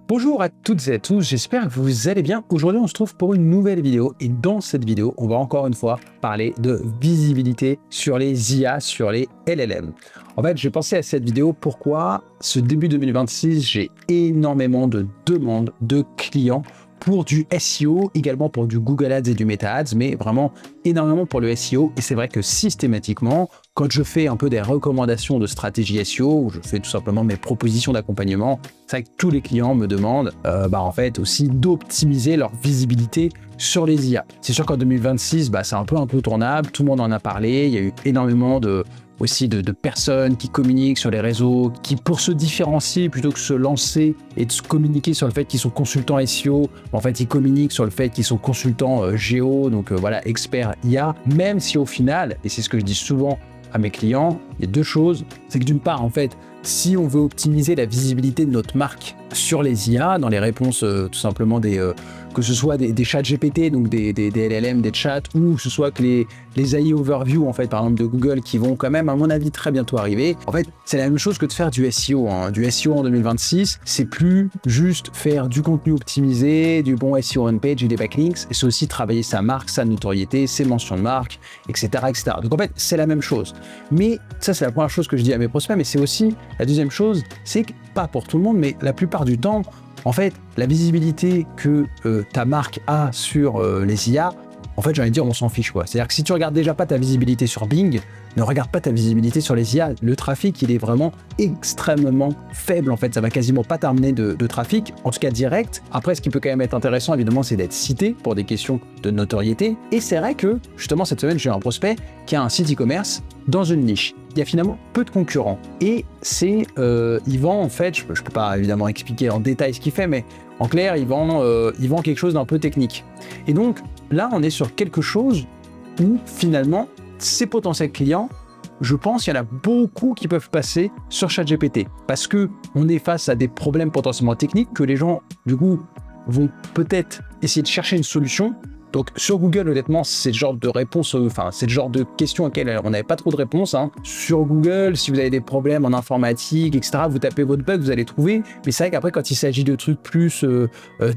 Bonjour à toutes et à tous, j'espère que vous allez bien. Aujourd'hui, on se trouve pour une nouvelle vidéo et dans cette vidéo, on va encore une fois parler de visibilité sur les IA, sur les LLM. En fait, j'ai pensé à cette vidéo pourquoi ce début 2026, j'ai énormément de demandes de clients pour du SEO, également pour du Google Ads et du Meta Ads, mais vraiment énormément pour le SEO. Et c'est vrai que systématiquement, quand je fais un peu des recommandations de stratégie SEO, ou je fais tout simplement mes propositions d'accompagnement, c'est vrai que tous les clients me demandent en fait aussi d'optimiser leur visibilité sur les IA. C'est sûr qu'en 2026, c'est un peu incontournable, tout le monde en a parlé, il y a eu énormément de personnes qui communiquent sur les réseaux, qui pour se différencier plutôt que se lancer et de se communiquer sur le fait qu'ils sont consultants SEO, en fait ils communiquent sur le fait qu'ils sont consultants géo, donc experts IA, même si au final, et c'est ce que je dis souvent à mes clients, il y a deux choses, c'est que d'une part en fait, si on veut optimiser la visibilité de notre marque sur les IA, dans les réponses tout simplement que ce soit des chats GPT, donc des LLM, des chats, ou que ce soit que les AI Overview, en fait, par exemple de Google, qui vont quand même, à mon avis, très bientôt arriver. En fait, c'est la même chose que de faire du SEO. Du SEO en 2026, c'est plus juste faire du contenu optimisé, du bon SEO on-page et des backlinks, et c'est aussi travailler sa marque, sa notoriété, ses mentions de marque, etc., etc. Donc en fait, c'est la même chose. Mais ça, c'est la première chose que je dis à mes prospects, mais c'est aussi la deuxième chose, c'est que, pas pour tout le monde, mais la plupart du temps, en fait, la visibilité que ta marque a sur les IA, en fait, j'ai envie de dire, on s'en fiche, quoi. C'est-à-dire que si tu regardes déjà pas ta visibilité sur Bing, ne regarde pas ta visibilité sur les IA. Le trafic, il est vraiment extrêmement faible, en fait. Ça va quasiment pas t'amener de trafic, en tout cas direct. Après, ce qui peut quand même être intéressant, évidemment, c'est d'être cité pour des questions de notoriété. Et c'est vrai que, justement, cette semaine, j'ai un prospect qui a un site e-commerce dans une niche. Il y a finalement peu de concurrents. Et c'est, il vend, en fait, je peux pas évidemment expliquer en détail ce qu'il fait, mais en clair, il vend quelque chose d'un peu technique. Et donc, là, on est sur quelque chose où, finalement, ces potentiels clients, je pense qu'il y en a beaucoup qui peuvent passer sur ChatGPT. Parce qu'on est face à des problèmes potentiellement techniques que les gens, du coup, vont peut-être essayer de chercher une solution. Donc sur Google, honnêtement, c'est le genre de réponse, c'est le genre de questions auxquelles on n'avait pas trop de réponses. Sur Google, si vous avez des problèmes en informatique, etc., vous tapez votre bug, vous allez trouver. Mais c'est vrai qu'après, quand il s'agit de trucs plus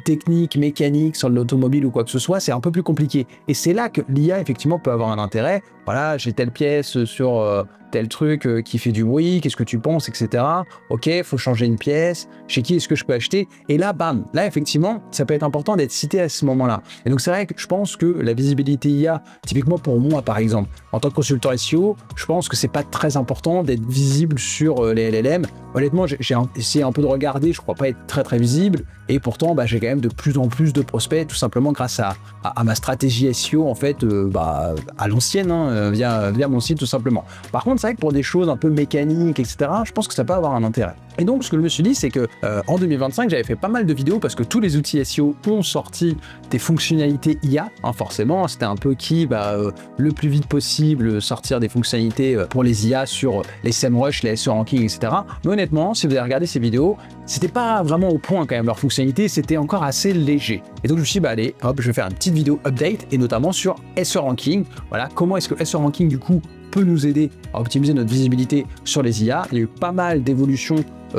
techniques, mécaniques, sur l'automobile ou quoi que ce soit, c'est un peu plus compliqué. Et c'est là que l'IA, effectivement, peut avoir un intérêt. Voilà, j'ai telle pièce sur tel truc qui fait du bruit, qu'est-ce que tu penses, etc. Ok, faut changer une pièce, chez qui est-ce que je peux acheter? Et là, bam, là, effectivement, ça peut être important d'être cité à ce moment-là. Et donc, c'est vrai que je pense que la visibilité IA, typiquement pour moi, par exemple, en tant que consultant SEO, je pense que c'est pas très important d'être visible sur les LLM. Honnêtement, j'ai essayé un peu de regarder, je crois pas être très, très visible. Et pourtant, j'ai quand même de plus en plus de prospects, tout simplement grâce à ma stratégie SEO, en fait, à l'ancienne, via mon site, tout simplement. Par contre, c'est vrai que pour des choses un peu mécaniques, etc., je pense que ça peut avoir un intérêt. Et donc, ce que je me suis dit, c'est que en 2025, j'avais fait pas mal de vidéos parce que tous les outils SEO ont sorti des fonctionnalités IA, forcément. C'était un peu le plus vite possible sortir des fonctionnalités pour les IA sur les SEMrush, les SEO ranking, etc. Mais honnêtement, si vous avez regardé ces vidéos, c'était pas vraiment au point quand même leur fonctionnalité, c'était encore assez léger. Et donc je me suis dit, allez, hop, je vais faire une petite vidéo update et notamment sur SEO ranking. Voilà, comment est-ce que SEO ranking du coup peut nous aider à optimiser notre visibilité sur les IA. Il y a eu pas mal d'évolutions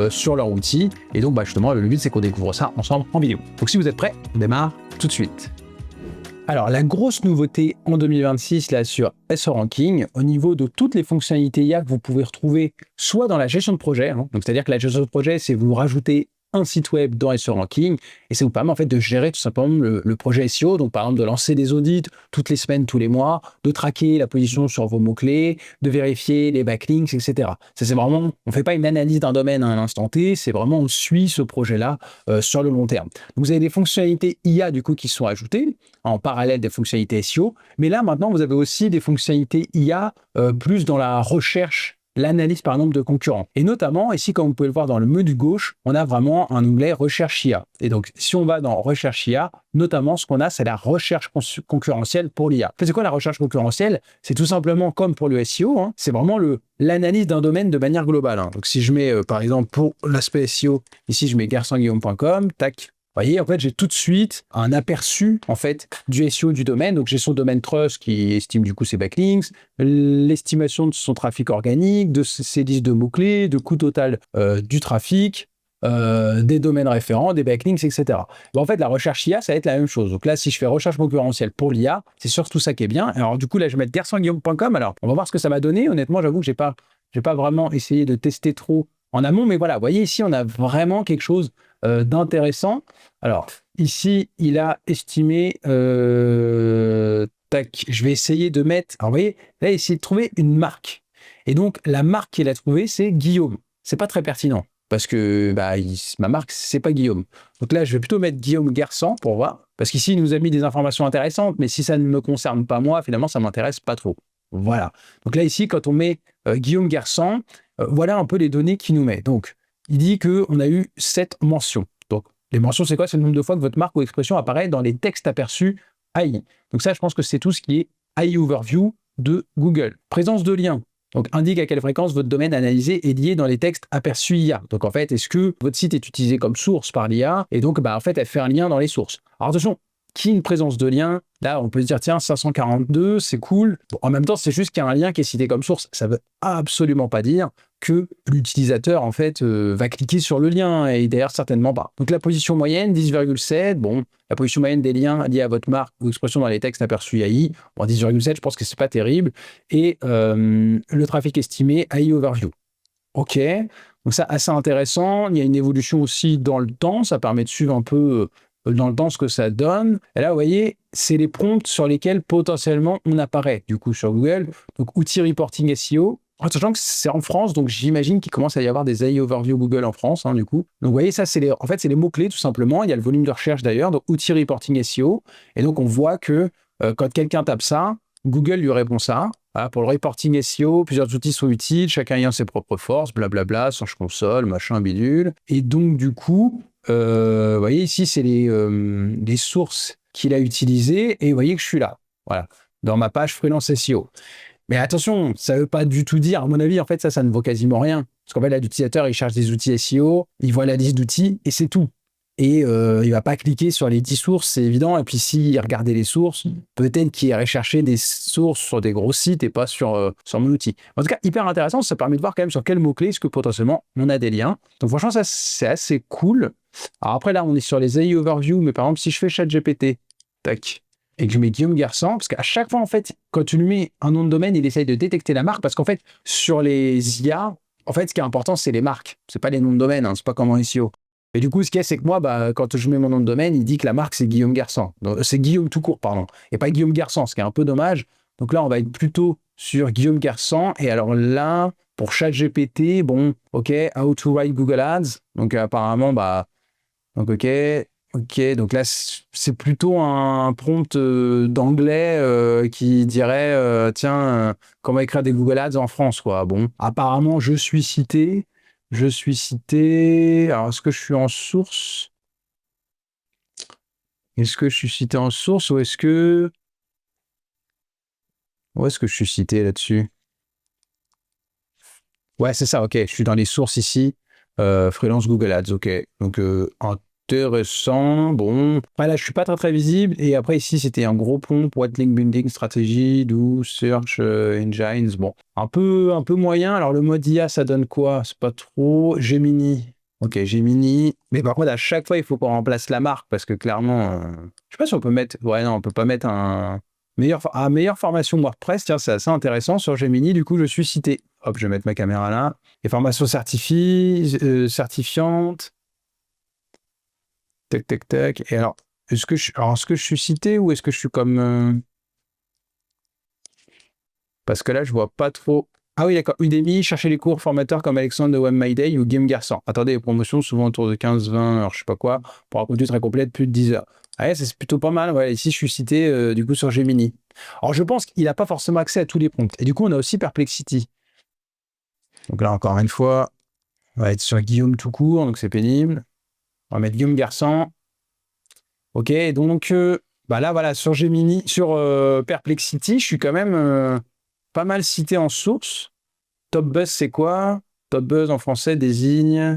sur leur outil. Et donc justement, le but c'est qu'on découvre ça ensemble en vidéo. Donc si vous êtes prêts, on démarre tout de suite. Alors, la grosse nouveauté en 2026 là sur SEO Ranking, au niveau de toutes les fonctionnalités IA que vous pouvez retrouver soit dans la gestion de projet, donc c'est-à-dire que la gestion de projet, c'est vous rajoutez un site web dans SEO Ranking et ça vous permet en fait de gérer tout simplement le projet SEO, donc par exemple de lancer des audits toutes les semaines, tous les mois, de traquer la position sur vos mots-clés, de vérifier les backlinks, etc. Ça c'est vraiment, on ne fait pas une analyse d'un domaine à un instant T, c'est vraiment on suit ce projet-là sur le long terme. Donc vous avez des fonctionnalités IA du coup qui sont ajoutées en parallèle des fonctionnalités SEO, mais là maintenant vous avez aussi des fonctionnalités IA plus dans la recherche, l'analyse par exemple de concurrents. Et notamment, ici, comme vous pouvez le voir dans le menu gauche, on a vraiment un onglet recherche IA. Et donc, si on va dans recherche IA, notamment, ce qu'on a, c'est la recherche concurrentielle pour l'IA. En fait, c'est quoi la recherche concurrentielle? C'est tout simplement comme pour le SEO, c'est vraiment l'analyse d'un domaine de manière globale. Donc, si je mets, par exemple, pour l'aspect SEO, ici, je mets garçonguillaume.com, tac. Vous voyez, en fait, j'ai tout de suite un aperçu, en fait, du SEO du domaine. Donc, j'ai son domaine trust qui estime, du coup, ses backlinks, l'estimation de son trafic organique, de ses listes de mots-clés, de coût total du trafic, des domaines référents, des backlinks, etc. Bon, en fait, la recherche IA, ça va être la même chose. Donc là, si je fais recherche concurrentielle pour l'IA, c'est surtout ça qui est bien. Alors du coup, là, je vais mettre garçonguillaume.com. Alors, on va voir ce que ça m'a donné. Honnêtement, j'avoue que j'ai pas vraiment essayé de tester trop en amont, mais voilà, vous voyez ici, on a vraiment quelque chose d'intéressant. Alors, ici, il a estimé... tac, je vais essayer de mettre... Alors, vous voyez, là, essayer de trouver une marque. Et donc, la marque qu'il a trouvée, c'est Guillaume. C'est pas très pertinent, parce que bah, ma marque, c'est pas Guillaume. Donc là, je vais plutôt mettre Guillaume Garçon pour voir, parce qu'ici, il nous a mis des informations intéressantes, mais si ça ne me concerne pas moi, finalement, ça m'intéresse pas trop. Voilà. Donc là, ici, quand on met Guillaume Garçon, voilà un peu les données qu'il nous met. Donc, il dit qu'on a eu 7 mentions. Donc, les mentions, c'est quoi? C'est le nombre de fois que votre marque ou expression apparaît dans les textes aperçus AI. Donc ça, je pense que c'est tout ce qui est AI Overview de Google. Présence de liens. Donc, indique à quelle fréquence votre domaine analysé est lié dans les textes aperçus IA. Donc, en fait, est-ce que votre site est utilisé comme source par l'IA? Et donc, bah, en fait, elle fait un lien dans les sources. Alors, attention, qui une présence de lien? Là, on peut se dire, tiens, 542, c'est cool. Bon, en même temps, c'est juste qu'il y a un lien qui est cité comme source. Ça veut absolument pas dire que l'utilisateur, en fait, va cliquer sur le lien, et d'ailleurs, certainement pas. Donc, la position moyenne, 10,7. Bon, la position moyenne des liens liés à votre marque ou expression dans les textes aperçus AI, bon, 10,7, je pense que c'est pas terrible. Et le trafic estimé, AI Overview. OK, donc ça, assez intéressant. Il y a une évolution aussi dans le temps. Ça permet de suivre un peu dans le temps ce que ça donne. Et là, vous voyez, c'est les prompts sur lesquels potentiellement on apparaît, du coup, sur Google. Donc, outils reporting SEO. Sachant que c'est en France, donc j'imagine qu'il commence à y avoir des AI Overview Google en France, hein, du coup. Donc, vous voyez, ça, en fait, c'est les mots-clés, tout simplement. Il y a le volume de recherche, d'ailleurs, donc outils reporting SEO. Et donc, on voit que quand quelqu'un tape ça, Google lui répond ça. Voilà, pour le reporting SEO, plusieurs outils sont utiles, chacun ayant ses propres forces, blablabla, Search Console, machin, bidule. Et donc, du coup, vous voyez, ici, c'est les sources qu'il a utilisées, et vous voyez que je suis là. Voilà, dans ma page freelance SEO. Mais attention, ça ne veut pas du tout dire, à mon avis, en fait, ça ne vaut quasiment rien. Parce qu'en fait, là, l'utilisateur, il cherche des outils SEO, il voit la liste d'outils, et c'est tout. Et il ne va pas cliquer sur les 10 sources, c'est évident. Et puis, s'il regardait les sources, peut-être qu'il irait chercher des sources sur des gros sites et pas sur mon outil. En tout cas, hyper intéressant, ça permet de voir quand même sur quels mots-clés est-ce que potentiellement on a des liens. Donc franchement, ça, c'est assez cool. Alors après, là, on est sur les AI Overview, mais par exemple, si je fais ChatGPT, tac, et que je mets Guillaume Garçon, parce qu'à chaque fois, en fait, quand tu lui mets un nom de domaine, il essaye de détecter la marque, parce qu'en fait, sur les IA, en fait, ce qui est important, c'est les marques. C'est pas les noms de domaine, hein, c'est pas comme en SEO. Et du coup, ce qu'il y a, c'est que moi, bah, quand je mets mon nom de domaine, il dit que la marque, c'est Guillaume Garçon. C'est Guillaume tout court, pardon, et pas Guillaume Garçon, ce qui est un peu dommage. Donc là, on va être plutôt sur Guillaume Garçon. Et alors là, pour ChatGPT, bon, OK, how to write Google Ads. Donc apparemment, bah, donc OK, donc là, c'est plutôt un prompt d'anglais qui dirait, tiens, comment écrire des Google Ads en France, quoi. Bon, apparemment, je suis cité. Alors, est-ce que je suis en source? Est-ce que je suis cité en source ou est-ce que... Où est-ce que je suis cité là-dessus? Ouais, c'est ça, OK. Je suis dans les sources ici. Freelance Google Ads, OK. Donc, intéressant. Bon. Après, là, je suis pas très, très visible. Et après, ici, c'était un gros prompt. What link building strategy, do search engines. Bon, un peu moyen. Alors, le mode IA, ça donne quoi? C'est pas trop. Gemini. OK, Gemini. Mais par contre, à chaque fois, il faut qu'on remplace la marque parce que clairement, je sais pas si on peut mettre... Ouais, non, on peut pas mettre un... meilleure formation WordPress. Tiens, c'est assez intéressant. Sur Gemini, du coup, je suis cité. Hop, je vais mettre ma caméra là. Et formation certifiante. Tac, tac, tac. Et alors, est-ce que je suis cité ou est-ce que je suis comme... Parce que là, je vois pas trop... Ah oui, d'accord. Udemy, cherchez les cours formateurs comme Alexandre de WebMyDay ou Guillaume Garçon. Attendez, les promotions souvent autour de 15-20 heures, je sais pas quoi, pour un contenu très complet de plus de 10 heures. Ah ouais, c'est plutôt pas mal. Ouais, ici, je suis cité du coup sur Gemini. Alors, je pense qu'il n'a pas forcément accès à tous les prompts. Et du coup, on a aussi Perplexity. Donc là, encore une fois, on va être sur Guillaume tout court, donc c'est pénible. On va mettre Guillaume Garçon. OK, donc bah là, voilà, sur Gemini, sur Perplexity, je suis quand même pas mal cité en source. Top Buzz, c'est quoi? Top Buzz en français désigne...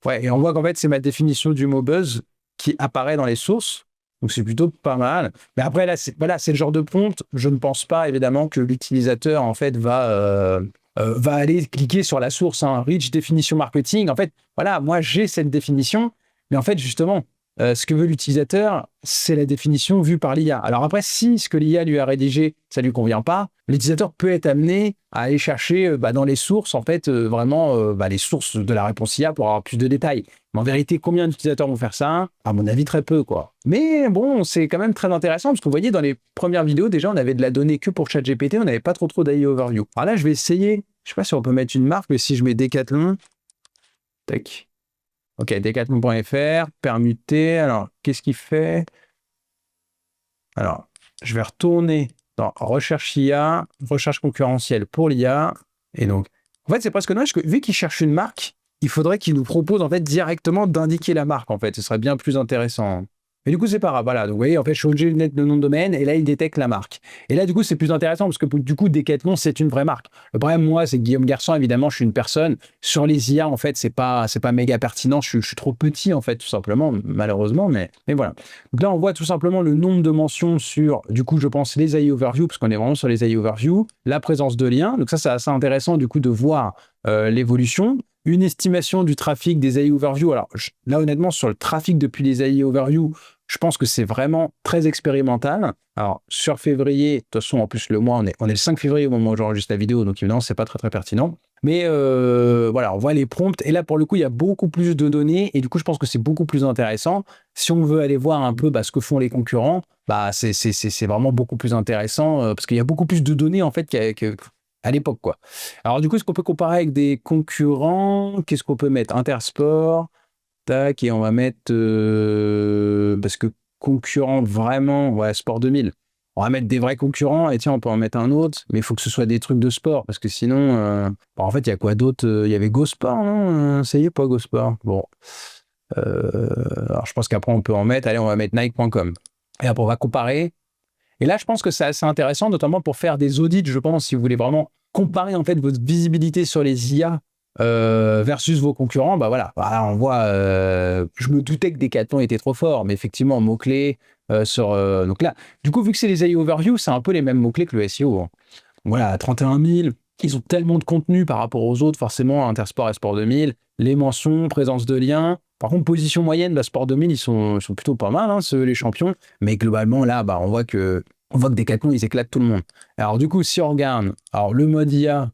Ouais, et on voit qu'en fait, c'est ma définition du mot buzz qui apparaît dans les sources. Donc, c'est plutôt pas mal. Mais après, là, c'est le genre de prompt. Je ne pense pas, évidemment, que l'utilisateur, en fait, va va aller cliquer sur la source, hein, Rich Definition Marketing. En fait, voilà, moi, j'ai cette définition, mais en fait, justement, ce que veut l'utilisateur, c'est la définition vue par l'IA. Alors après, si ce que l'IA lui a rédigé, ça lui convient pas, l'utilisateur peut être amené à aller chercher dans les sources, en fait, vraiment les sources de la réponse IA pour avoir plus de détails. Mais en vérité, combien d'utilisateurs vont faire ça? À mon avis, très peu, quoi. Mais bon, c'est quand même très intéressant, parce que vous voyez, dans les premières vidéos, déjà, on avait de la donnée que pour ChatGPT, on n'avait pas trop d'AI Overview. Alors là, je vais essayer, je sais pas si on peut mettre une marque, mais si je mets Decathlon, tac. Ok, decathlon.fr, permuté. Alors, qu'est-ce qu'il fait? Alors, je vais retourner dans recherche IA, recherche concurrentielle pour l'IA. Et donc, en fait, c'est presque dommage que vu qu'il cherche une marque, il faudrait qu'il nous propose en fait directement d'indiquer la marque. En fait, ce serait bien plus intéressant. Mais du coup, c'est pas grave. Voilà. Donc, vous voyez, en fait, je suis obligé de mettre le nom de domaine et là, il détecte la marque. Et là, du coup, c'est plus intéressant parce que du coup, Decathlon, c'est une vraie marque. Le problème, moi, c'est que Guillaume Garçon, évidemment, je suis une personne. Sur les IA, en fait, c'est pas méga pertinent. Je suis trop petit, en fait, tout simplement, malheureusement. Mais voilà. Donc là, on voit tout simplement le nombre de mentions sur, du coup, je pense, les AI Overview, parce qu'on est vraiment sur les AI Overview, la présence de liens. Donc ça, c'est assez intéressant, du coup, de voir l'évolution. Une estimation du trafic des AI Overview. Alors là, honnêtement, sur le trafic depuis les AI Overview, je pense que c'est vraiment très expérimental. Alors, sur février, de toute façon, en plus, le mois, on est le 5 février au moment où j'enregistre la vidéo, donc évidemment, c'est pas très, très pertinent. Mais voilà, on voit les prompts. Et là, pour le coup, il y a beaucoup plus de données. Et du coup, je pense que c'est beaucoup plus intéressant. Si on veut aller voir un peu ce que font les concurrents, c'est vraiment beaucoup plus intéressant parce qu'il y a beaucoup plus de données, en fait, qu'à l'époque, quoi. Alors, du coup, est-ce qu'on peut comparer avec des concurrents? Qu'est-ce qu'on peut mettre? Intersport. Tac, et on va mettre, parce que concurrent vraiment, ouais, Sport 2000. On va mettre des vrais concurrents, et tiens, on peut en mettre un autre, mais il faut que ce soit des trucs de sport, parce que sinon, en fait, il y a quoi d'autre? Il y avait Go Sport, non? Ça y est, pas Go Sport. Bon. Alors, je pense qu'après, on peut en mettre, allez, on va mettre Nike.com. Et après, on va comparer. Et là, je pense que c'est assez intéressant, notamment pour faire des audits, je pense, si vous voulez vraiment comparer en fait votre visibilité sur les IA versus vos concurrents. Voilà, on voit, je me doutais que Decathlon était trop fort, mais effectivement, mots-clés donc là, du coup, vu que c'est les AI Overview, c'est un peu les mêmes mots-clés que le SEO. Hein. Voilà, 31 000, ils ont tellement de contenu par rapport aux autres, forcément, Intersport et Sport 2000, les mentions, présence de liens. Par contre, position moyenne, Sport 2000, ils sont plutôt pas mal, hein, les champions. Mais globalement, là, on voit que Decathlon, ils éclatent tout le monde. Alors, du coup, si on regarde, alors le mode IA,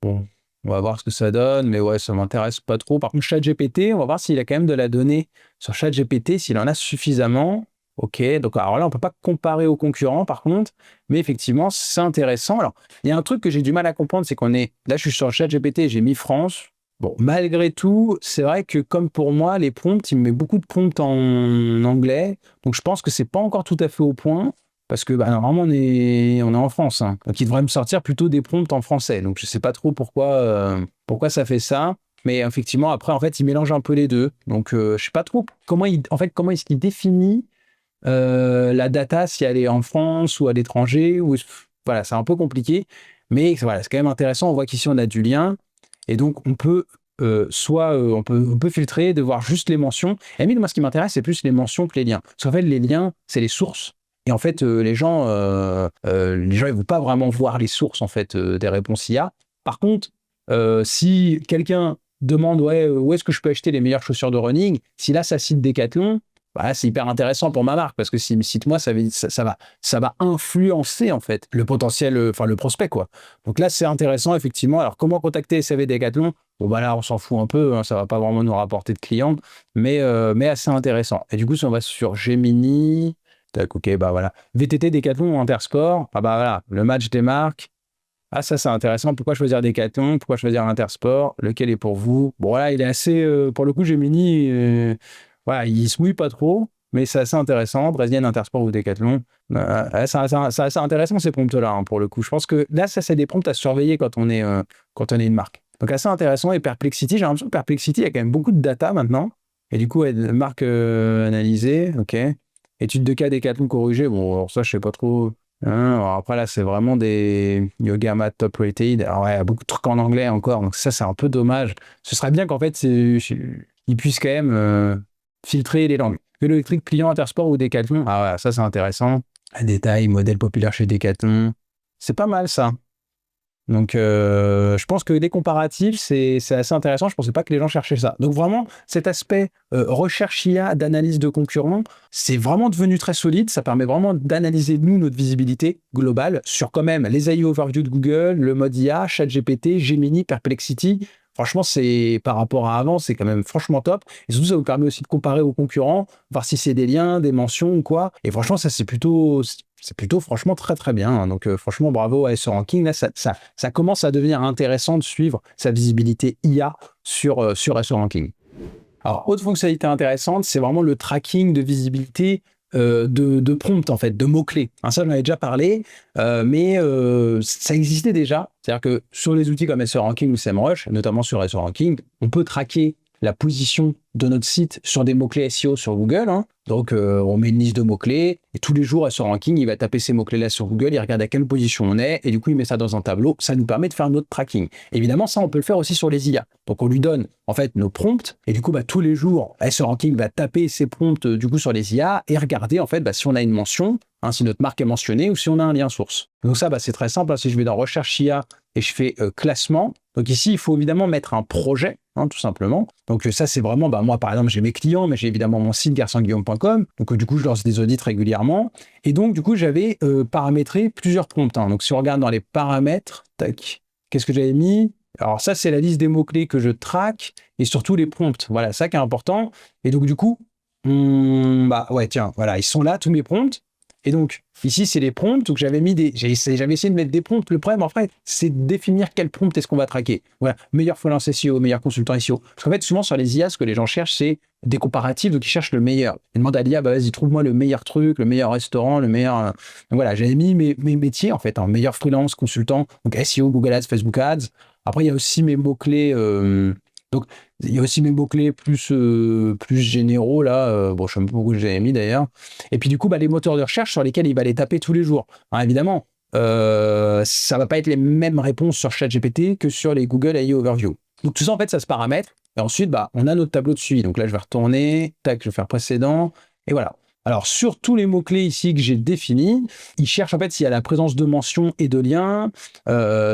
bon, on va voir ce que ça donne, mais ouais, ça m'intéresse pas trop. Par contre, ChatGPT, on va voir s'il a quand même de la donnée sur ChatGPT, s'il en a suffisamment. Ok, donc alors là, on peut pas comparer aux concurrents, par contre, mais effectivement, c'est intéressant. Alors, il y a un truc que j'ai du mal à comprendre, c'est qu'on est, là, je suis sur ChatGPT, j'ai mis France. Bon, malgré tout, c'est vrai que comme pour moi, les prompts, il me met beaucoup de prompts en anglais, donc je pense que c'est pas encore tout à fait au point. Parce que normalement, on est en France. Hein. Donc, il devrait me sortir plutôt des prompts en français. Donc, je ne sais pas trop pourquoi ça fait ça. Mais effectivement, après, en fait, il mélange un peu les deux. Donc, je ne sais pas trop comment est-ce qu'il définit la data, si elle est en France ou à l'étranger. Voilà, c'est un peu compliqué. Mais voilà, c'est quand même intéressant. On voit qu'ici, on a du lien. Et donc, on peut on peut filtrer, de voir juste les mentions. Et moi, ce qui m'intéresse, c'est plus les mentions que les liens. Parce qu'en fait, les liens, c'est les sources. Et en fait, les gens, ils ne vont pas vraiment voir les sources en fait des réponses IA. Par contre, si quelqu'un demande ouais, où est-ce que je peux acheter les meilleures chaussures de running, si là ça cite Decathlon, c'est hyper intéressant pour ma marque parce que s'il me cite moi, ça va influencer en fait le potentiel, le prospect quoi. Donc là, c'est intéressant effectivement. Alors comment contacter SAV Decathlon? Bon là, on s'en fout un peu, hein, ça va pas vraiment nous rapporter de clients, mais assez intéressant. Et du coup, si on va sur Gemini. Tac, ok, voilà. VTT, Decathlon ou Intersport. Voilà, le match des marques. Ah, ça, c'est intéressant. Pourquoi choisir Decathlon? Pourquoi choisir Intersport? Lequel est pour vous? Bon, là, il est assez... pour le coup, Gemini, voilà, il se mouille pas trop, mais c'est assez intéressant. Brésilien, Intersport ou Decathlon. C'est assez intéressant, ces prompts-là, hein, pour le coup. Je pense que là, ça, c'est des prompts à surveiller quand on est une marque. Donc, assez intéressant. Et Perplexity, j'ai l'impression que Perplexity, il y a quand même beaucoup de data maintenant. Et du coup, marque analysée, ok. Étude de cas Decathlon corrigée, bon, alors ça, je sais pas trop. Hein, alors après, là, c'est vraiment des Yoga Mat Top Rated. Alors, ouais, il y a beaucoup de trucs en anglais encore, donc ça, c'est un peu dommage. Ce serait bien qu'en fait, ils puissent quand même filtrer les langues. Vélo électrique, pliant, Intersport ou Decathlon. Ah ouais, ça, c'est intéressant. Un détail, modèle populaire chez Decathlon. C'est pas mal, ça. Donc, je pense que les comparatifs, c'est assez intéressant. Je ne pensais pas que les gens cherchaient ça. Donc, vraiment, cet aspect recherche IA d'analyse de concurrents, c'est vraiment devenu très solide. Ça permet vraiment d'analyser, nous, notre visibilité globale sur quand même les AI Overview de Google, le mode IA, ChatGPT, Gemini, Perplexity. Franchement, c'est par rapport à avant, c'est quand même franchement top. Et surtout, ça vous permet aussi de comparer aux concurrents, voir si c'est des liens, des mentions ou quoi. Et franchement, ça, c'est plutôt franchement très très bien, hein. Donc franchement bravo à SE Ranking. Là, ça commence à devenir intéressant de suivre sa visibilité IA sur SE Ranking. Alors, autre fonctionnalité intéressante, c'est vraiment le tracking de visibilité de prompt, en fait, de mots-clés. Hein, ça, j'en avais déjà parlé, mais ça existait déjà. C'est-à-dire que sur les outils comme SE Ranking ou SEMrush, notamment sur SE Ranking, on peut traquer la position de notre site sur des mots-clés SEO sur Google, hein. Donc, on met une liste de mots-clés et tous les jours, SEO Ranking, il va taper ces mots-clés-là sur Google, il regarde à quelle position on est et du coup, il met ça dans un tableau. Ça nous permet de faire notre tracking. Évidemment, ça, on peut le faire aussi sur les IA. Donc, on lui donne en fait nos prompts et du coup, tous les jours, SEO Ranking va taper ces prompts du coup sur les IA et regarder en fait si on a une mention, hein, si notre marque est mentionnée ou si on a un lien source. Donc ça, c'est très simple, hein. Si je vais dans recherche IA et je fais classement, donc ici, il faut évidemment mettre un projet, hein, tout simplement. Donc ça, c'est vraiment, moi par exemple, j'ai mes clients, mais j'ai évidemment mon site garçonguillaume.com. Donc du coup, je lance des audits régulièrement. Et donc du coup, j'avais paramétré plusieurs prompts, hein. Donc si on regarde dans les paramètres, tac, qu'est-ce que j'avais mis? Alors ça, c'est la liste des mots-clés que je traque et surtout les prompts. Voilà, ça qui est important. Et donc du coup, ouais, tiens, voilà, ils sont là, tous mes prompts. Et donc, ici, c'est les prompts. Donc, j'avais essayé de mettre des prompts. Le problème, en fait, c'est de définir quel prompt est-ce qu'on va traquer. Voilà, meilleur freelance SEO, meilleur consultant SEO. Parce qu'en fait, souvent, sur les IA, ce que les gens cherchent, c'est des comparatifs. Donc, ils cherchent le meilleur. Ils demandent à l'IA, vas-y, trouve-moi le meilleur truc, le meilleur restaurant, le meilleur. Donc, voilà, j'avais mis mes métiers, en fait, hein, meilleur freelance, consultant, donc SEO, Google Ads, Facebook Ads. Après, il y a aussi mes mots-clés. Donc, il y a aussi mes mots-clés plus généraux, là. Bon, je ne sais même pas pourquoi j'avais mis d'ailleurs. Et puis, du coup, les moteurs de recherche sur lesquels il va les taper tous les jours. Alors, évidemment, ça ne va pas être les mêmes réponses sur ChatGPT que sur les Google AI Overview. Donc, tout ça, en fait, ça se paramètre. Et ensuite, on a notre tableau de suivi. Donc là, je vais retourner. Tac, je vais faire précédent. Et voilà. Alors, sur tous les mots-clés ici que j'ai définis, il cherche en fait s'il y a la présence de mentions et de liens,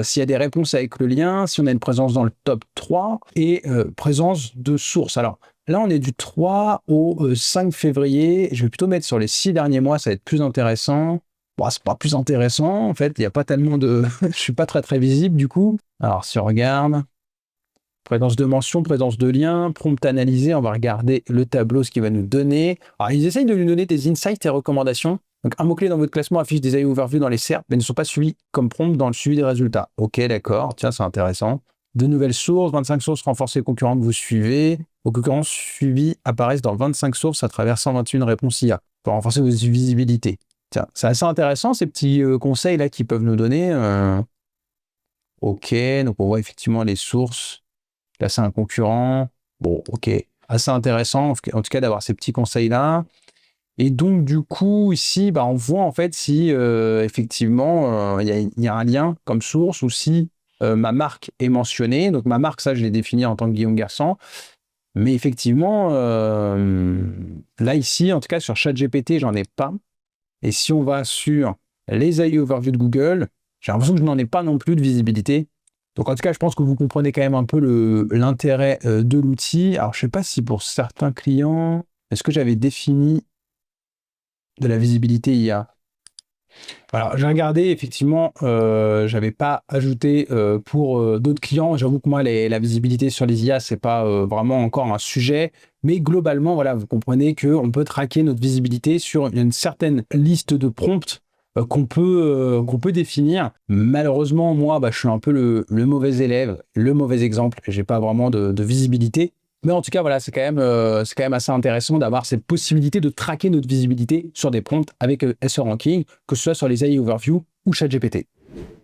s'il y a des réponses avec le lien, si on a une présence dans le top 3 et présence de sources. Alors, là, on est du 3 au 5 février. Je vais plutôt mettre sur les 6 derniers mois, ça va être plus intéressant. Bon, c'est pas plus intéressant, en fait, il n'y a pas tellement de... Je suis pas très, très visible, du coup. Alors, si on regarde... Présence de mention, présence de lien, prompt analysé, on va regarder le tableau, ce qu'il va nous donner. Alors, ils essayent de lui donner des insights et recommandations. Donc, un mot-clé dans votre classement affiche des AI overview dans les SERP, mais ne sont pas suivis comme prompt dans le suivi des résultats. Ok, d'accord, tiens, c'est intéressant. De nouvelles sources, 25 sources renforcées concurrents que vous suivez. Vos concurrents suivis apparaissent dans 25 sources à travers 121 réponses IA pour renforcer vos visibilités. Tiens, c'est assez intéressant ces petits conseils-là qu'ils peuvent nous donner. Ok, donc on voit effectivement les sources. Là, c'est un concurrent. Bon, ok. Assez intéressant, en tout cas, d'avoir ces petits conseils-là. Et donc, du coup, ici, on voit en fait si, effectivement, il y a un lien comme source ou si ma marque est mentionnée. Donc, ma marque, ça, je l'ai définie en tant que Guillaume Garçon. Mais effectivement, là, ici, en tout cas, sur ChatGPT, j'en ai pas. Et si on va sur les AI Overview de Google, j'ai l'impression que je n'en ai pas non plus de visibilité. Donc, en tout cas, je pense que vous comprenez quand même un peu l'intérêt de l'outil. Alors, je ne sais pas si pour certains clients, est-ce que j'avais défini de la visibilité IA? Alors, j'ai regardé, effectivement, je n'avais pas ajouté pour d'autres clients. J'avoue que moi, la visibilité sur les IA, ce n'est pas vraiment encore un sujet. Mais globalement, voilà, vous comprenez qu'on peut traquer notre visibilité sur une certaine liste de prompts qu'on peut définir. Malheureusement, moi, je suis un peu le mauvais élève, le mauvais exemple. Je n'ai pas vraiment de visibilité. Mais en tout cas, voilà, c'est quand même assez intéressant d'avoir cette possibilité de traquer notre visibilité sur des prompts avec SEO Ranking, que ce soit sur les AI Overview ou ChatGPT.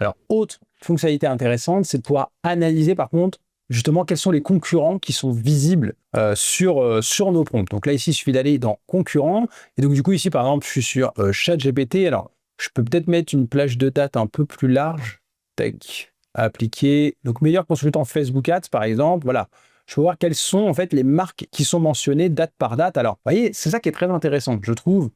Alors, autre fonctionnalité intéressante, c'est de pouvoir analyser par contre justement quels sont les concurrents qui sont visibles sur nos prompts. Donc là, ici, il suffit d'aller dans concurrents. Et donc, du coup, ici, par exemple, je suis sur ChatGPT. Alors, je peux peut-être mettre une plage de date un peu plus large. Tac, à appliquer. Donc, meilleur consultant Facebook Ads, par exemple. Voilà. Je peux voir quelles sont en fait les marques qui sont mentionnées date par date. Alors, vous voyez, c'est ça qui est très intéressant, je trouve.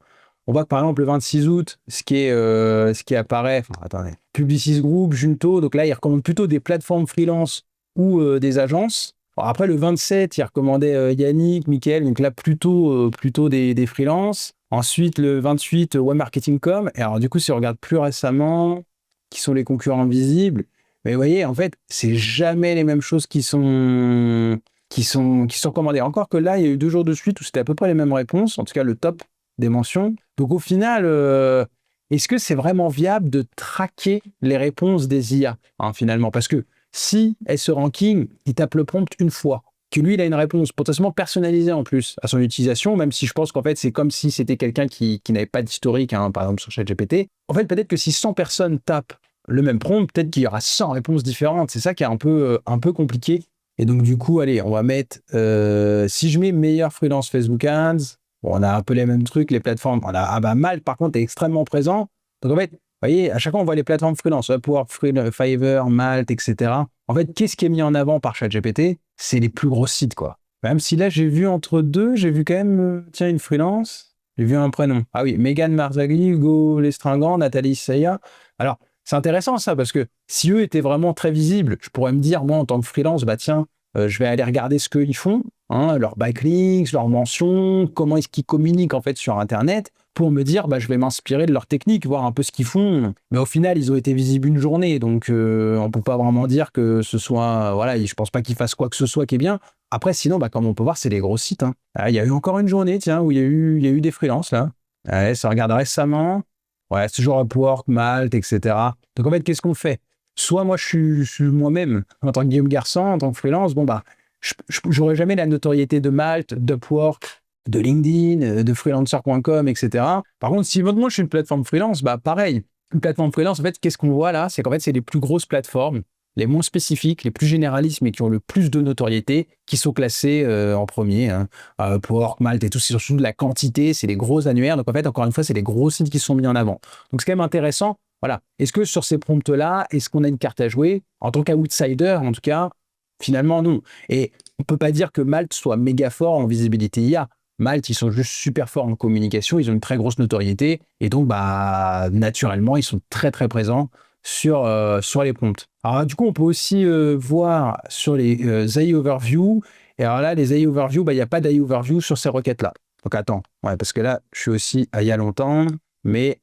On voit que par exemple le 26 août, ce qui apparaît, enfin, attendez, Publicis Group, Junto, donc là ils recommandent plutôt des plateformes freelance ou des agences. Alors après le 27, ils recommandaient Yannick, Mickaël, donc là plutôt des freelances. Ensuite le 28, Web Marketing Com. Et alors du coup si on regarde plus récemment, qui sont les concurrents visibles, mais vous voyez en fait c'est jamais les mêmes choses qui sont commandées. Encore que là il y a eu 2 jours de suite où c'était à peu près les mêmes réponses, en tout cas le top des mentions. Donc au final, est-ce que c'est vraiment viable de traquer les réponses des IA finalement? Parce que si ce ranking, il tape le prompt une fois, que lui, il a une réponse potentiellement personnalisée en plus à son utilisation, même si je pense qu'en fait, c'est comme si c'était quelqu'un qui n'avait pas d'historique, par exemple sur ChatGPT. En fait, peut-être que si 100 personnes tapent le même prompt, peut-être qu'il y aura 100 réponses différentes. C'est ça qui est un peu compliqué. Et donc, du coup, allez, on va mettre... si je mets meilleur freelance Facebook Ads, bon, on a un peu les mêmes trucs, les plateformes. Malte, par contre, est extrêmement présent. Donc, en fait, vous voyez, à chaque fois, on voit les plateformes freelance, Upwork, Fiverr, Malte, etc. En fait, qu'est-ce qui est mis en avant par ChatGPT? C'est les plus gros sites, quoi. Même si là, j'ai vu entre deux, j'ai vu quand même, tiens, une freelance. J'ai vu un prénom. Ah oui, Megan Marzagli, Hugo Lestringant, Nathalie Saya. Alors, c'est intéressant ça, parce que si eux étaient vraiment très visibles, je pourrais me dire, moi, en tant que freelance, tiens, je vais aller regarder ce qu'ils font, leurs backlinks, leurs mentions, comment est-ce qu'ils communiquent en fait sur Internet, pour me dire, je vais m'inspirer de leur technique, voir un peu ce qu'ils font. Mais au final, ils ont été visibles une journée, donc on ne peut pas vraiment dire que ce soit... voilà, je pense pas qu'ils fassent quoi que ce soit qui est bien. Après, sinon, comme on peut voir, c'est les gros sites. Il y a eu encore une journée, tiens, où il y a eu des freelances, là. Ouais, ça regarde récemment. Ouais, c'est toujours Upwork, Malte, etc. Donc en fait, qu'est-ce qu'on fait? Soit moi, je suis moi-même, en tant que Guillaume Garçon, en tant que freelance, je n'aurai jamais la notoriété de Malte, d'Upwork, de LinkedIn, de freelancer.com, etc. Par contre, si moi je suis une plateforme freelance, pareil. Une plateforme freelance, en fait, qu'est-ce qu'on voit là? C'est qu'en fait, c'est les plus grosses plateformes, les moins spécifiques, les plus généralistes, mais qui ont le plus de notoriété, qui sont classés en premier. Upwork, Malte et tout, c'est surtout de la quantité, c'est les gros annuaires. Donc en fait, encore une fois, c'est les gros sites qui sont mis en avant. Donc c'est quand même intéressant. Voilà. Est-ce que sur ces prompts-là, est-ce qu'on a une carte à jouer? En tant qu'outsider, en tout cas, finalement, non. Et on ne peut pas dire que Malte soit méga fort en visibilité IA. Malte, ils sont juste super forts en communication, ils ont une très grosse notoriété, et donc, naturellement, ils sont très, très présents sur les prompts. Alors, du coup, on peut aussi voir sur les AI Overview, et alors là, les AI Overview, il n'y a pas d'AI Overview sur ces requêtes-là. Donc, attends, ouais, parce que là, je suis aussi il y a longtemps, mais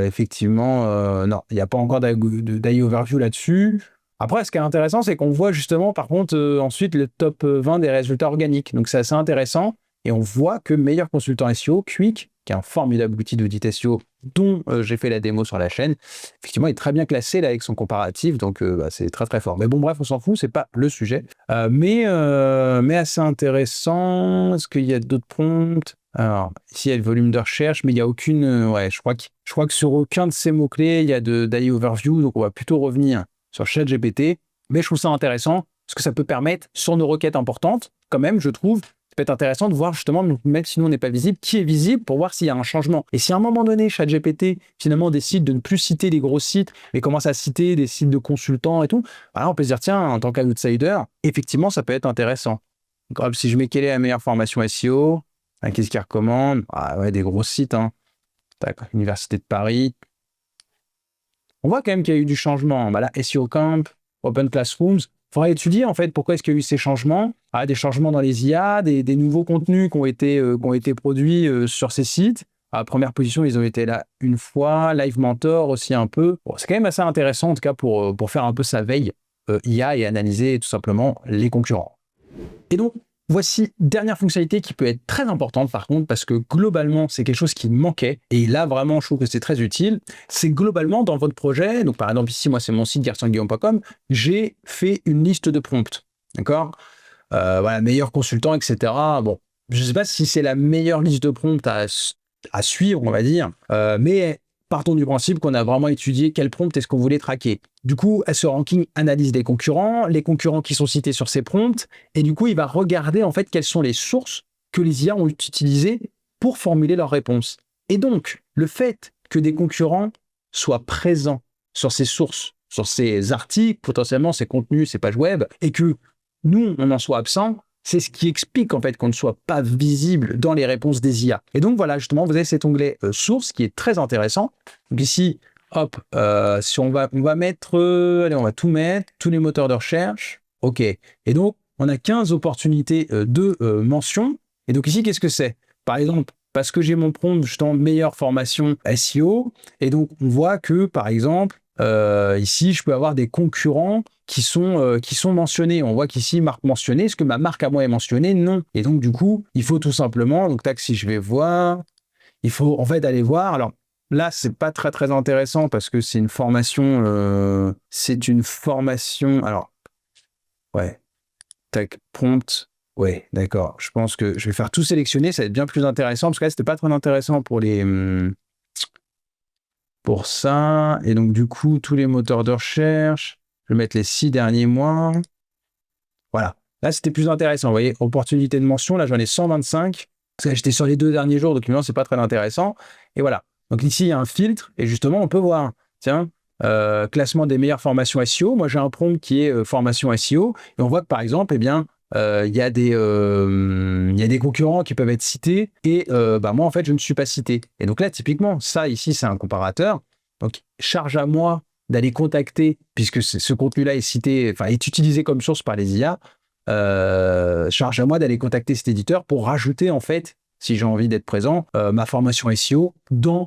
effectivement, non, il n'y a pas encore d'AI Overview là-dessus. Après, ce qui est intéressant, c'est qu'on voit justement, par contre, ensuite, le top 20 des résultats organiques. Donc, c'est assez intéressant. Et on voit que meilleur consultant SEO, Quick, qui est un formidable outil d'audit SEO dont j'ai fait la démo sur la chaîne, effectivement, est très bien classé là avec son comparatif. Donc, c'est très, très fort. Mais bon, bref, on s'en fout, c'est pas le sujet. Mais assez intéressant. Est-ce qu'il y a d'autres prompts? Alors, ici, il y a le volume de recherche, mais il n'y a aucune... je crois que sur aucun de ces mots-clés, il y a d'AI Overview. Donc, on va plutôt revenir sur ChatGPT, mais je trouve ça intéressant parce que ça peut permettre, sur nos requêtes importantes, quand même, je trouve, ça peut être intéressant de voir justement, même si nous on n'est pas visible, qui est visible pour voir s'il y a un changement. Et si à un moment donné, ChatGPT finalement décide de ne plus citer les gros sites, mais commence à citer des sites de consultants et tout, on peut se dire, tiens, en tant qu'outsider, effectivement, ça peut être intéressant. Donc, si je mets quelle est la meilleure formation SEO, qu'est-ce qu'il recommande? Des gros sites, Université de Paris. On voit quand même qu'il y a eu du changement. Là, SEO Camp, Open Classrooms. Il faudra étudier, en fait, pourquoi est-ce qu'il y a eu ces changements. Des changements dans les IA, des nouveaux contenus qui ont été produits sur ces sites. À première position, ils ont été là une fois. Live Mentor aussi un peu. Bon, c'est quand même assez intéressant, en tout cas, pour faire un peu sa veille IA et analyser tout simplement les concurrents. Et donc, voici dernière fonctionnalité qui peut être très importante par contre, parce que globalement, c'est quelque chose qui manquait. Et là, vraiment, je trouve que c'est très utile. C'est globalement dans votre projet. Donc, par exemple, ici, moi, c'est mon site garçonguillaume.com. J'ai fait une liste de prompts. D'accord? Meilleur consultant, etc. Bon, je ne sais pas si c'est la meilleure liste de prompts à suivre, on va dire. Mais partons du principe qu'on a vraiment étudié quel prompt est-ce qu'on voulait traquer. Du coup, ce ranking analyse les concurrents qui sont cités sur ces prompts, et du coup, il va regarder en fait quelles sont les sources que les IA ont utilisées pour formuler leurs réponses. Et donc, le fait que des concurrents soient présents sur ces sources, sur ces articles, potentiellement ces contenus, ces pages web, et que nous, on en soit absent, C'est ce qui explique en fait qu'on ne soit pas visible dans les réponses des IA. Et donc voilà, justement, vous avez cet onglet source qui est très intéressant. Donc ici, hop, si on va mettre, allez, on va tout mettre, tous les moteurs de recherche. OK. Et donc, on a 15 opportunités de mention. Et donc ici, qu'est-ce que c'est? Par exemple, parce que j'ai mon prompt justement meilleure formation SEO. Et donc, on voit que, par exemple, ici, je peux avoir des concurrents qui sont mentionnés. On voit qu'ici, marque mentionnée. Est-ce que ma marque à moi est mentionnée? Non. Et donc, du coup, il faut tout simplement, donc tac, si je vais voir, il faut en fait aller voir. Alors, là, c'est pas très, très intéressant parce que c'est une formation, alors, ouais, tac, prompt. Ouais, d'accord. Je pense que je vais faire tout sélectionner. Ça va être bien plus intéressant parce que là, c'était pas très intéressant pour pour ça. Et donc, du coup, tous les moteurs de recherche, je vais mettre les 6 derniers mois. Voilà. Là, c'était plus intéressant. Vous voyez, opportunité de mention. Là, j'en ai 125. Parce que j'étais sur les 2 derniers jours, donc évidemment, c'est pas très intéressant. Et voilà. Donc ici, il y a un filtre. Et justement, on peut voir, tiens, classement des meilleures formations SEO. Moi, j'ai un prompt qui est formation SEO. Et on voit que, par exemple, eh bien, il y a des concurrents qui peuvent être cités et moi en fait je ne suis pas cité. Et donc là typiquement ça ici c'est un comparateur, donc charge à moi d'aller contacter, puisque ce contenu-là est cité, enfin est utilisé comme source par les IA, charge à moi d'aller contacter cet éditeur pour rajouter en fait, si j'ai envie d'être présent, ma formation SEO dans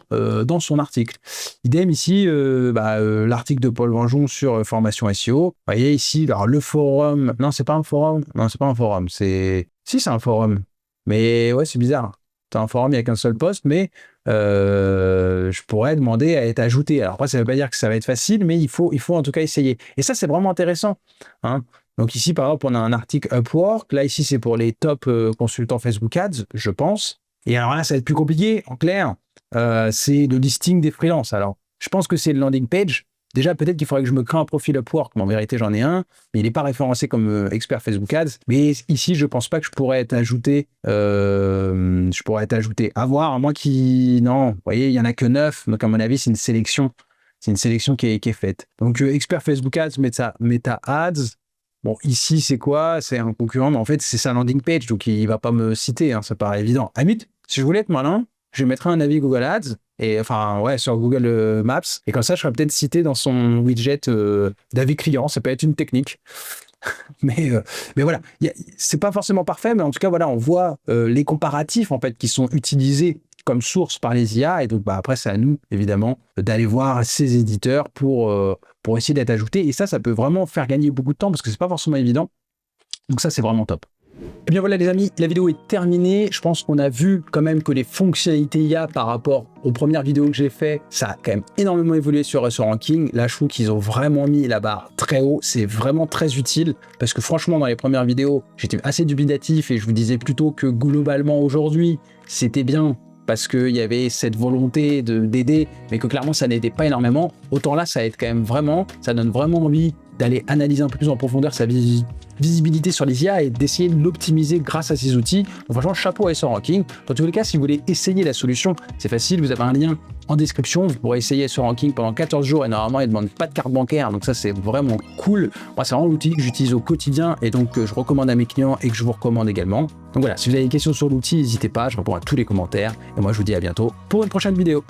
son article. Idem ici, l'article de Paul Venjon sur formation SEO. Vous voyez ici, alors le forum, non, c'est pas un forum. Non, c'est pas un forum. Si, c'est un forum. Mais ouais, c'est bizarre. C'est un forum, il n'y a qu'un seul post, mais je pourrais demander à être ajouté. Alors après, ça ne veut pas dire que ça va être facile, mais il faut en tout cas essayer. Et ça, c'est vraiment intéressant. Hein. Donc ici, par exemple, on a un article Upwork. Là, ici, c'est pour les top consultants Facebook Ads, je pense. Et alors là, ça va être plus compliqué. En clair, c'est le listing des freelances. Alors, je pense que c'est le landing page. Déjà, peut-être qu'il faudrait que je me crée un profil Upwork. Mais en vérité, j'en ai un, mais il n'est pas référencé comme expert Facebook Ads. Mais ici, je ne pense pas que je pourrais être ajouté. À voir, à moins qu'il... Non, vous voyez, il n'y en a que 9. Donc, à mon avis, c'est une sélection. C'est une sélection qui est faite. Donc, expert Facebook Ads, Meta Ads. Bon, ici, c'est quoi? C'est un concurrent, mais en fait, c'est sa landing page, donc il ne va pas me citer, hein, ça paraît évident. À limite, si je voulais être malin, je mettrais un avis Google Ads, sur Google Maps, et comme ça, je serais peut-être cité dans son widget d'avis client. Ça peut être une technique. mais voilà, c'est pas forcément parfait, mais en tout cas, voilà, on voit les comparatifs en fait qui sont utilisés comme source par les IA, et donc après, c'est à nous, évidemment, d'aller voir ces éditeurs pour essayer d'être ajoutés. Et ça peut vraiment faire gagner beaucoup de temps parce que c'est pas forcément évident. Donc ça, c'est vraiment top. Et bien voilà les amis, la vidéo est terminée. Je pense qu'on a vu quand même que les fonctionnalités IA par rapport aux premières vidéos que j'ai fait, ça a quand même énormément évolué sur ce ranking. Là, je trouve qu'ils ont vraiment mis la barre très haut. C'est vraiment très utile parce que franchement, dans les premières vidéos, j'étais assez dubitatif et je vous disais plutôt que globalement aujourd'hui, c'était bien parce qu'il y avait cette volonté d'aider, mais que clairement, ça n'aidait pas énormément. Autant là, ça aide quand même vraiment. Ça donne vraiment envie d'aller analyser un peu plus en profondeur sa visibilité sur les IA et d'essayer de l'optimiser grâce à ces outils. Donc franchement, chapeau à SEO Ranking. Dans tous les cas, si vous voulez essayer la solution, c'est facile, vous avez un lien en description. Vous pourrez essayer SEO Ranking pendant 14 jours et normalement, il ne demande pas de carte bancaire. Donc ça, c'est vraiment cool. Moi, c'est vraiment l'outil que j'utilise au quotidien et donc je recommande à mes clients et que je vous recommande également. Donc voilà, si vous avez des questions sur l'outil, n'hésitez pas, je réponds à tous les commentaires. Et moi, je vous dis à bientôt pour une prochaine vidéo.